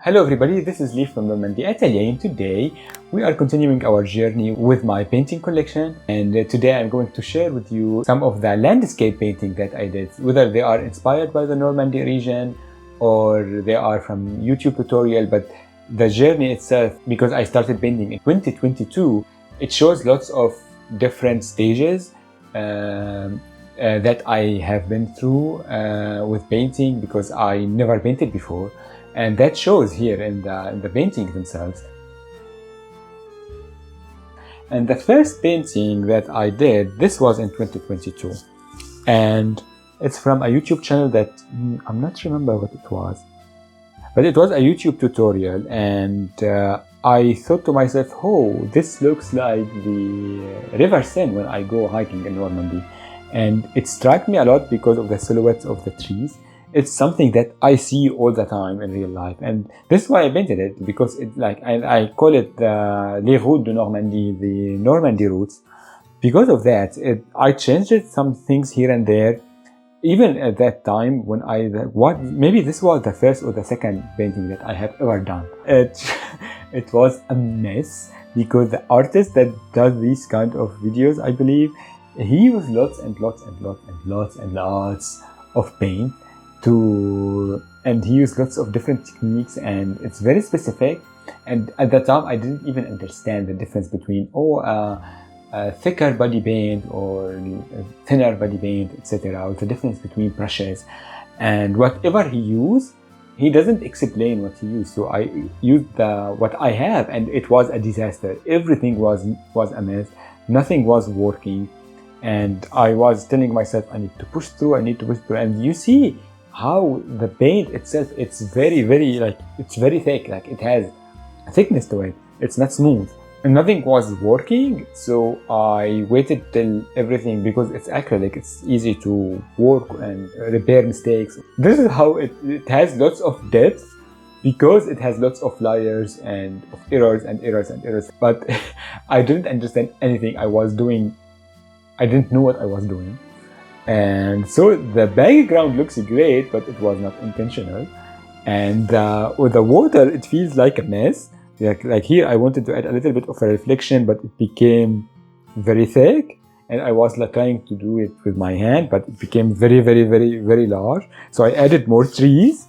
Hello everybody, this is Lee from Normandy Atelier, and today we are continuing our journey with my painting collection, and today I'm going to share with you some of the landscape painting that I did, whether they are inspired by the Normandy region or they are from YouTube tutorial. But the journey itself, because I started painting in 2022, it shows lots of different stages that I have been through with painting, because I never painted before. And that shows here in the paintings themselves. And the first painting that I did, this was in 2022. And it's from a YouTube channel that I'm not remember what it was. But it was a YouTube tutorial, and I thought to myself, oh, this looks like the River Seine when I go hiking in Normandy. And it struck me a lot because of the silhouettes of the trees. It's something that I see all the time in real life, and this is why I painted it, because it I call it the Les Routes de Normandie, the Normandy routes. Because of that, I changed some things here and there. Even at that time, when maybe this was the first or the second painting that I have ever done. It was a mess, because the artist that does these kind of videos, I believe, he used lots of paint. And he used lots of different techniques, and it's very specific. And at that time I didn't even understand the difference between thicker body paint or thinner body paint, etc., or the difference between brushes. And whatever he used, he doesn't explain what he used, so I used what I have, and it was a disaster. Everything was a mess, nothing was working, and I was telling myself, I need to push through. And you see how the paint itself, it's very thick, like it has a thickness to it. It's not smooth, and nothing was working. So I waited till everything, because it's acrylic, it's easy to work and repair mistakes. This is how it has lots of depth, because it has lots of layers and of errors. But I didn't understand anything I was doing. I didn't know what I was doing. And so the background looks great, but it was not intentional. And with the water, it feels like a mess. Like here, I wanted to add a little bit of a reflection, but it became very thick. And I was trying to do it with my hand, but it became very large. So I added more trees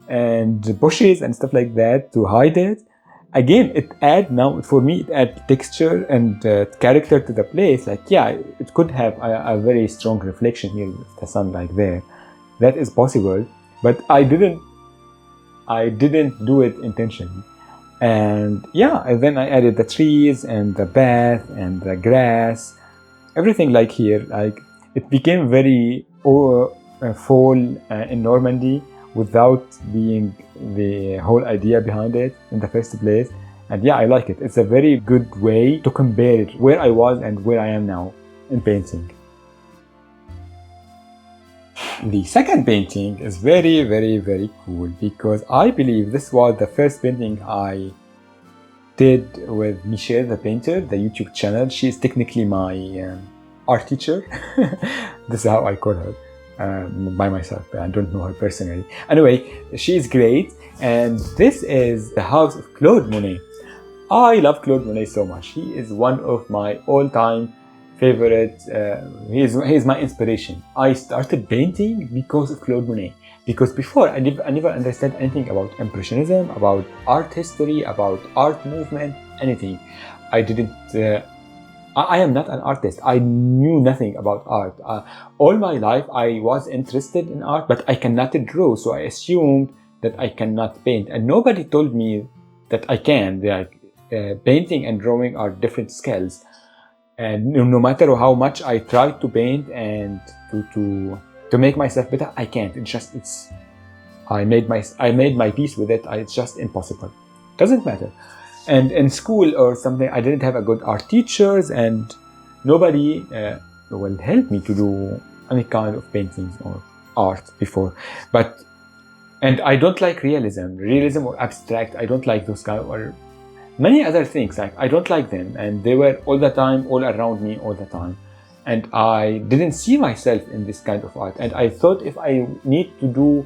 and bushes and stuff like that to hide it. Again, it adds texture and character to the place. Like, yeah, it could have a very strong reflection here with the sunlight there. That is possible, but I didn't do it intentionally. And yeah, and then I added the trees and the path and the grass, everything like here. Like, it became very fall in Normandy, without being the whole idea behind it in the first place. And yeah, I like it. It's a very good way to compare it, where I was and where I am now in painting. The second painting is very cool, because I believe this was the first painting I did with Michelle the painter, the YouTube channel. She is technically my art teacher. This is how I call her. By myself, I don't know her personally. Anyway, she is great, and this is the house of Claude Monet. I love Claude Monet so much. He is one of my all-time favorite. He is my inspiration. I started painting because of Claude Monet, because before I never understood anything about Impressionism, about art history, about art movement, anything. I didn't. I am not an artist. I knew nothing about art. All my life I was interested in art, but I cannot draw, so I assumed that I cannot paint. And nobody told me that I can. Painting and drawing are different skills. And no matter how much I tried to paint and to make myself better, I can't. I made my peace with it. It's just impossible. Doesn't matter. And in school or something, I didn't have a good art teachers, and nobody will help me to do any kind of paintings or art before. And I don't like realism or abstract. I don't like those kind or many other things. Like, I don't like them, and they were all the time, all around me all the time. And I didn't see myself in this kind of art. And I thought, if I need to do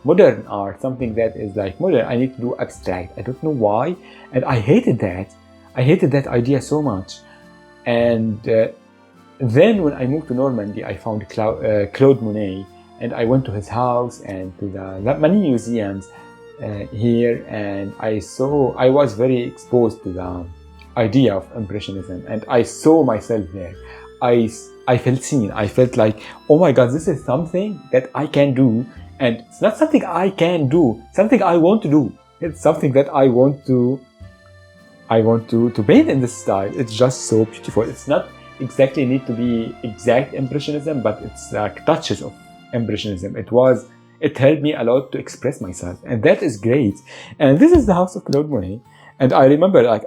modern art, something that is like modern. I need to do abstract. I don't know why, and I hated that. I hated that idea so much. And then when I moved to Normandy, I found Claude Monet, and I went to his house and to the many museums here, and I was very exposed to the idea of Impressionism, and I saw myself there. I felt seen. I felt like, oh my God, this is something that I can do, and it's not something I can do, something I want to do. It's something that I want to paint in this style. It's just so beautiful. It's not exactly need to be exact Impressionism, but it's like touches of Impressionism. It helped me a lot to express myself, and that is great. And this is the house of Claude Monet. And I remember, like,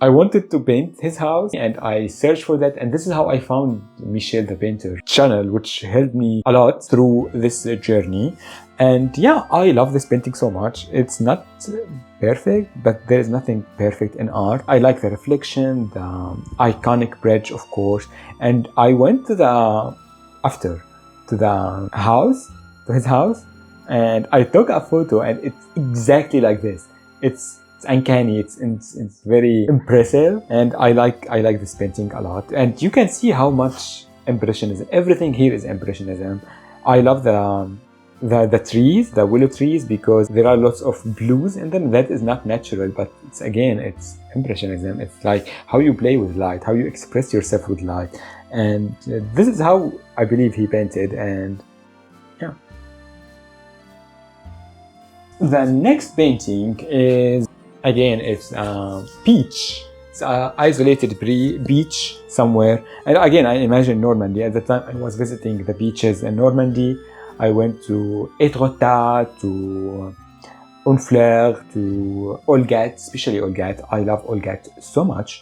I wanted to paint his house, and I searched for that, and this is how I found Michel the Painter channel, which helped me a lot through this journey. And yeah, I love this painting so much. It's not perfect, but there is nothing perfect in art. I like the reflection, the iconic bridge, of course. And I went to his house, and I took a photo, and it's exactly like this. It's uncanny. It's very impressive, and I like this painting a lot. And you can see how much Impressionism. Everything here is Impressionism. I love the trees, the willow trees, because there are lots of blues in them. That is not natural, but it's Impressionism. It's like how you play with light, how you express yourself with light, and this is how I believe he painted. And yeah, the next painting is, again, it's beach. It's an isolated beach somewhere. And again, I imagine Normandy. At the time I was visiting the beaches in Normandy. I went to Etretat, to Honfleur, to Olgat, especially Olgat. I love Olgat so much.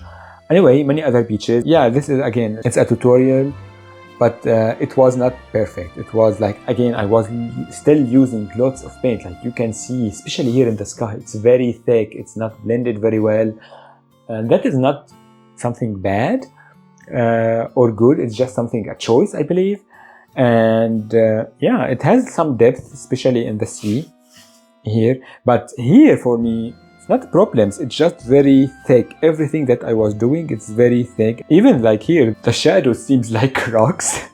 Anyway, many other beaches. Yeah, this is, again, it's a tutorial, but it was not perfect. It was like, again, I was still using lots of paint. Like you can see, especially here in the sky, it's very thick. It's not blended very well. And that is not something bad or good. It's just a choice, I believe. And yeah, it has some depth, especially in the sea here. But here, for me, it's not problems. It's just very thick. Everything that I was doing, it's very thick. Even like here, the shadow seems like rocks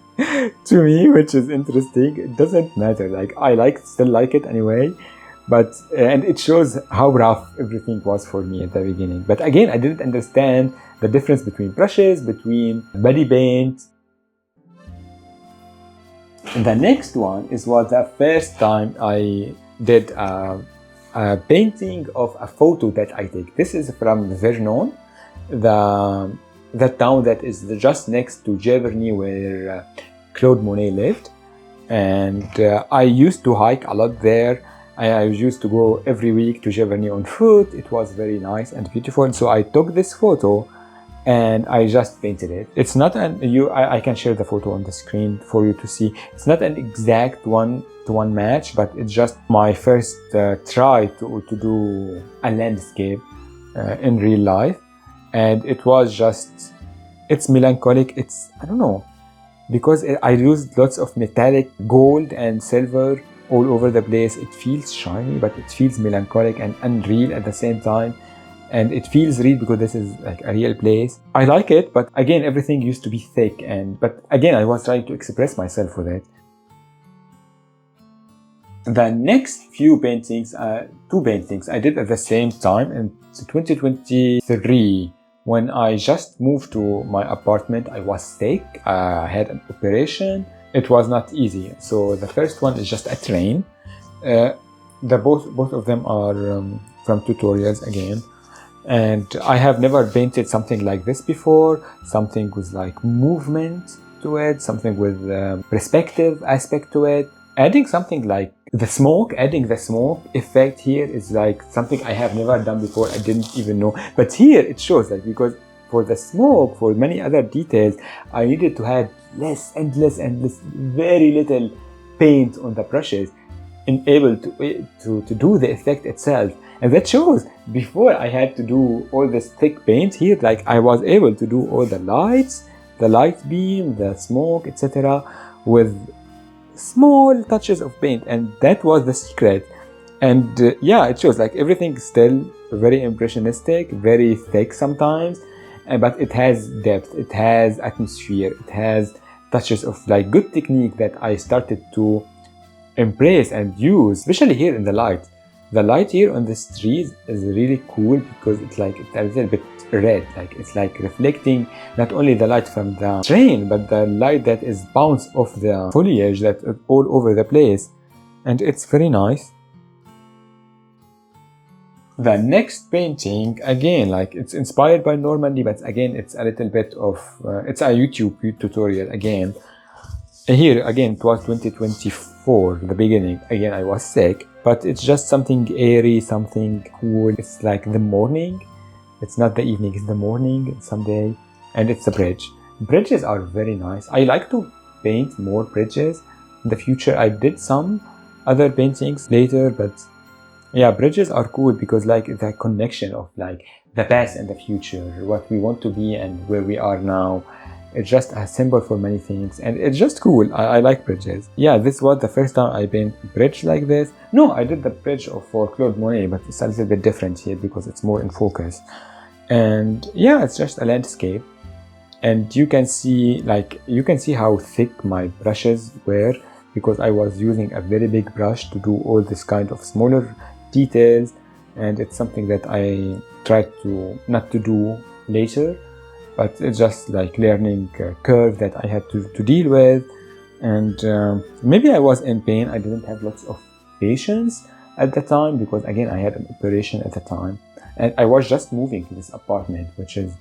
to me, which is interesting. It doesn't matter. Like still like it anyway. But and it shows how rough everything was for me at the beginning. But again, I didn't understand the difference between brushes, between body paint. And the next one was the first time I did a painting of a photo that I take. This is from Vernon, the town that is just next to Giverny, where Claude Monet lived. And I used to hike a lot there. I used to go every week to Giverny on foot. It was very nice and beautiful. So I took this photo and I just painted it. It's not I can share the photo on the screen for you to see. It's not an exact one-to-one match, but it's just my first try to do a landscape in real life. And it was just, it's melancholic. I don't know, because I used lots of metallic gold and silver all over the place. It feels shiny, but it feels melancholic and unreal at the same time. And it feels real because this is like a real place. I like it, but again, everything used to be thick. But again, I was trying to express myself with it. The next few paintings, two paintings I did at the same time in 2023. When I just moved to my apartment, I was sick. I had an operation. It was not easy. So the first one is just a train. Both of them are from tutorials again. And I have never painted something like this before. Something with like movement to it, something with perspective aspect to it. Adding something like adding the smoke effect here is like something I have never done before. I didn't even know. But here it shows, like, because for the smoke, for many other details, I needed to have less, very little paint on the brushes and able to do the effect itself. And that shows. Before I had to do all this thick paint here, like I was able to do all the lights, the light beam, the smoke, etc. with small touches of paint, and that was the secret. And yeah, it shows like everything is still very impressionistic, very thick sometimes, but it has depth, it has atmosphere, it has touches of like good technique that I started to embrace and use, especially here in the light. The light here on this trees is really cool because it's like it's a little bit red, like it's like reflecting not only the light from the train, but the light that is bounced off the foliage that is all over the place, and it's very nice. The next painting, again, like it's inspired by Normandy, but again, it's a little bit of, it's a YouTube tutorial again. Here, again, it was 2024, the beginning. Again, I was sick, but it's just something airy, something cool. It's like the morning. It's not the evening, it's the morning someday. And it's a bridge. Bridges are very nice. I like to paint more bridges. In the future, I did some other paintings later, but yeah, bridges are cool because like the connection of like the past and the future, what we want to be and where we are now. It's just a symbol for many things, and it's just cool. I like bridges. Yeah, this was the first time I paint a bridge like this. No, I did the bridge for Claude Monet, but it's a little bit different here because it's more in focus. And yeah, it's just a landscape. And you can see how thick my brushes were because I was using a very big brush to do all this kind of smaller details, and it's something that I tried to not to do later, but it's just like learning curve that I had to deal with. And maybe I was in pain. I didn't have lots of patience at the time because again I had an operation at the time, and I was just moving to this apartment, which is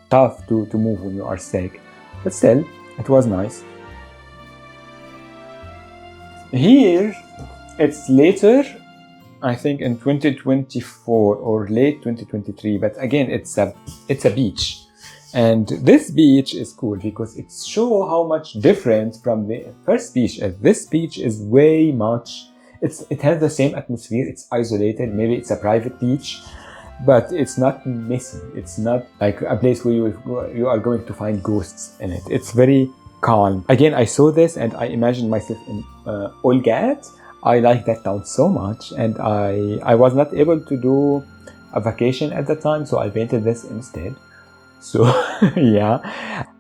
tough to move when you are sick, but still it was nice. Here it's later, I think in 2024 or late 2023, but again it's a beach. And this beach is cool because it shows how much different from the first beach. This beach is way much, it has the same atmosphere, it's isolated, maybe it's a private beach, but it's not messy. It's not like a place where you are going to find ghosts in it. It's very calm. Again, I saw this and I imagined myself in Olgat. I like that town so much, and I was not able to do a vacation at the time, so I painted this instead. So yeah,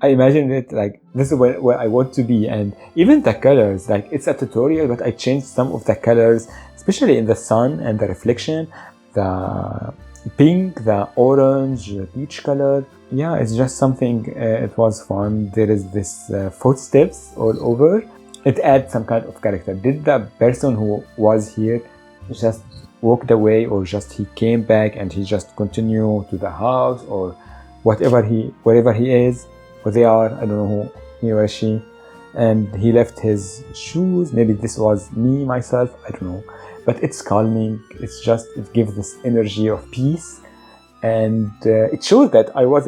I imagined it like this is where I want to be. And even the colors, like it's a tutorial, but I changed some of the colors, especially in the sun and the reflection, the pink, the orange, the peach color. Yeah, it's just something, it was fun. There is this footsteps all over. It adds some kind of character. Did the person who was here just walked away, or just he came back and he just continued to the house, or wherever he is, or they are, I don't know who he or she, and he left his shoes. Maybe this was me, myself, I don't know, but it's calming. It's just, it gives this energy of peace, and it shows that I was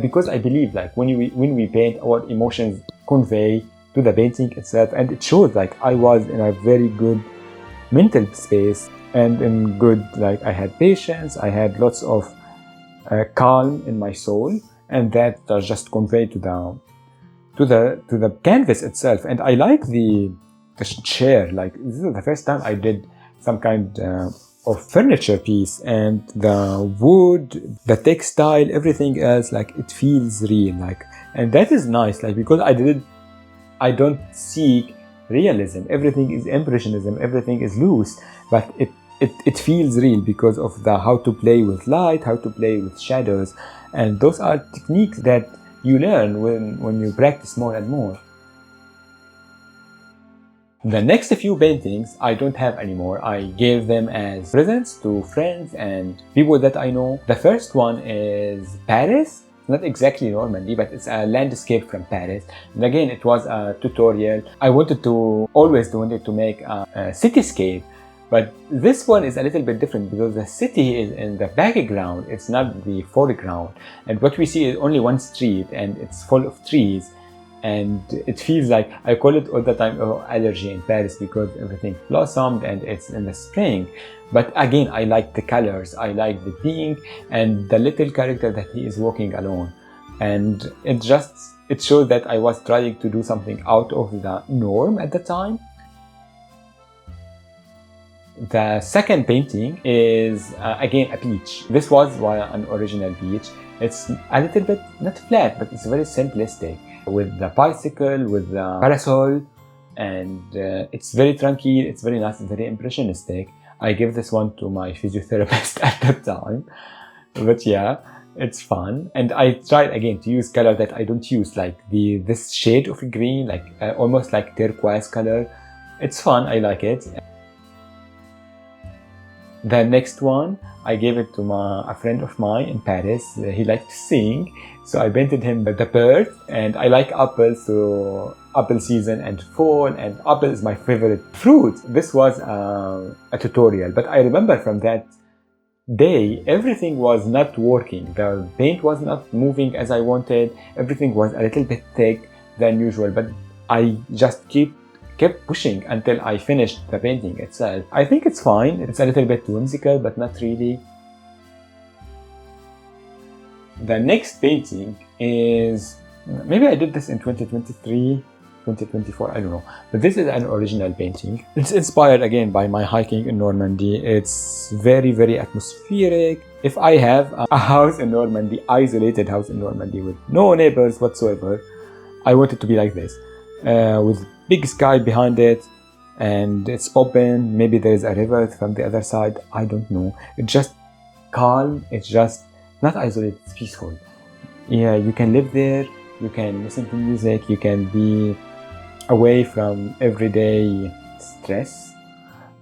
because I believe like when we paint, our emotions convey to the painting itself, and it shows like I was in a very good mental space and in good, like I had patience, I had lots of calm in my soul, and that just conveyed to the canvas itself. And I like the chair. Like this is the first time I did some kind of furniture piece, and the wood, the textile, everything else, like it feels real, like, and that is nice, like, because I don't seek realism. Everything is impressionism, everything is loose, but it feels real because of how to play with light, how to play with shadows, and those are techniques that you learn when you practice more and more. The next few paintings I don't have anymore. I gave them as presents to friends and people that I know. The first one is Paris. Not exactly Normandy, but it's a landscape from Paris. And again, it was a tutorial. I always wanted to make a cityscape, but this one is a little bit different because the city is in the background, it's not the foreground. And what we see is only one street, and it's full of trees. And it feels like, I call it all the time, allergy in Paris, because everything blossomed and it's in the spring. But again, I like the colors, I like the pink and the little character that he is walking alone. and it shows that I was trying to do something out of the norm at the time. The second painting is again a beach. This was an original beach. It's a little bit not flat, but it's very simplistic, with the bicycle, with the parasol, and it's very tranquil, it's very nice, it's very impressionistic. I give this one to my physiotherapist at that time, but yeah, it's fun. And I tried again to use color that I don't use, like this shade of green, like almost like turquoise color. It's fun, I like it. The next one, I gave it to a friend of mine in Paris. He liked to sing, so I painted him the bird. And I like apples, so apple season and fall, and apple is my favorite fruit. This was a tutorial, but I remember from that day, everything was not working. The paint was not moving as I wanted. Everything was a little bit thick than usual, but I just kept pushing until I finished the painting itself. I think it's fine. It's a little bit whimsical, but not really. The next painting is, maybe I did this in 2023, 2024, I don't know. But this is an original painting. It's inspired again by my hiking in Normandy. It's very, very atmospheric. If I have a house in Normandy, isolated house in Normandy with no neighbors whatsoever, I want it to be like this. With big sky behind it, and it's open. Maybe there is a river from the other side. I don't know. It's just calm. It's just not isolated. It's peaceful. Yeah, you can live there. You can listen to music. You can be away from everyday stress,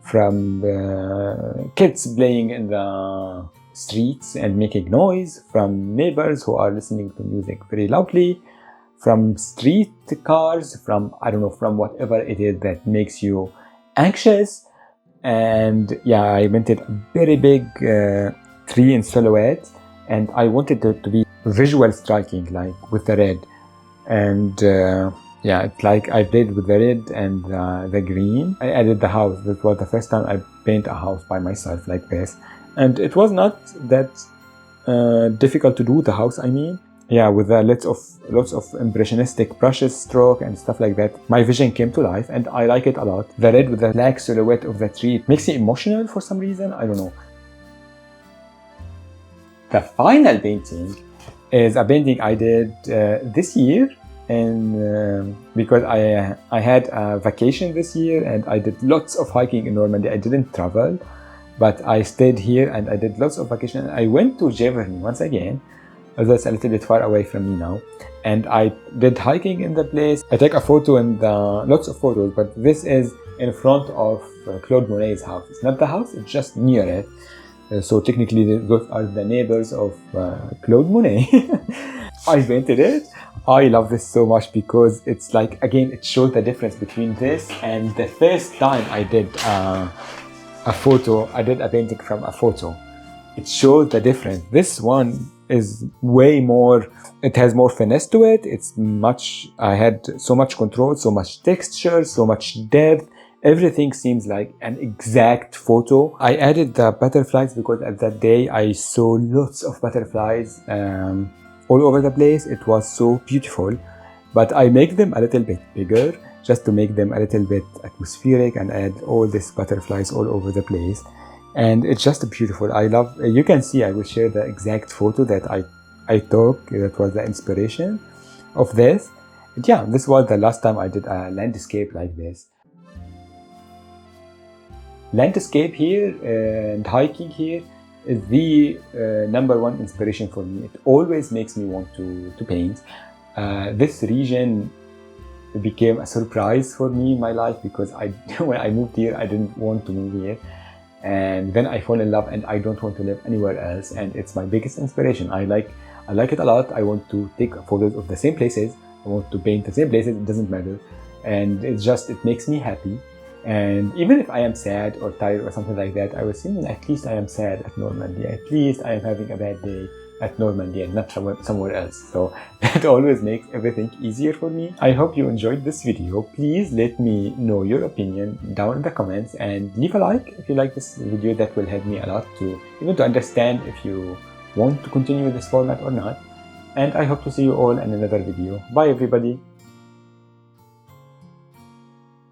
from kids playing in the streets and making noise, from neighbors who are listening to music very loudly, from street cars, from, I don't know, from whatever it is that makes you anxious. And yeah, I painted a very big tree in silhouette, and I wanted it to be visual striking, like with the red. And yeah, it's like I played with the red and the green. I added the house. This was the first time I paint a house by myself like this. And it was not that difficult to do the house, I mean. Yeah, with lots of impressionistic brushes, stroke and stuff like that, my vision came to life, and I like it a lot. The red with the black silhouette of the tree, it makes me emotional for some reason, I don't know. The final painting is a painting I did this year, and because I had a vacation this year and I did lots of hiking in Normandy. I didn't travel, but I stayed here and I did lots of vacation. I went to Giverny once again, although it's a little bit far away from me now, and I did hiking in the place. I took a photo and lots of photos, but this is in front of Claude Monet's house. It's not the house, it's just near it. So technically those are the neighbors of Claude Monet. I painted it. I love this so much because it's like, again, it shows the difference between this and the first time I did a photo. I did a painting from a photo. It shows the difference. This one is way more, it has more finesse to it. I had so much control, so much texture, so much depth. Everything seems like an exact photo. I added the butterflies because at that day I saw lots of butterflies all over the place. It was so beautiful, but I make them a little bit bigger just to make them a little bit atmospheric and add all these butterflies all over the place. And it's just beautiful. I love, you can see, I will share the exact photo that I took. That was the inspiration of this. And yeah, this was the last time I did a landscape like this. Landscape here and hiking here is the number one inspiration for me. It always makes me want to paint. This region became a surprise for me in my life because when I moved here, I didn't want to move here. And then I fall in love and I don't want to live anywhere else. And it's my biggest inspiration. I like it a lot. I want to take photos of the same places. I want to paint the same places. It doesn't matter. And it makes me happy. And even if I am sad or tired or something like that, I was thinking, at least I am sad at Normandy. At least I am having a bad day at Normandy and not somewhere else. So that always makes everything easier for me. I hope you enjoyed this video. Please let me know your opinion down in the comments and leave a like if you like this video. That will help me a lot to even to understand if you want to continue with this format or not. and I hope to see you all in another video. Bye everybody.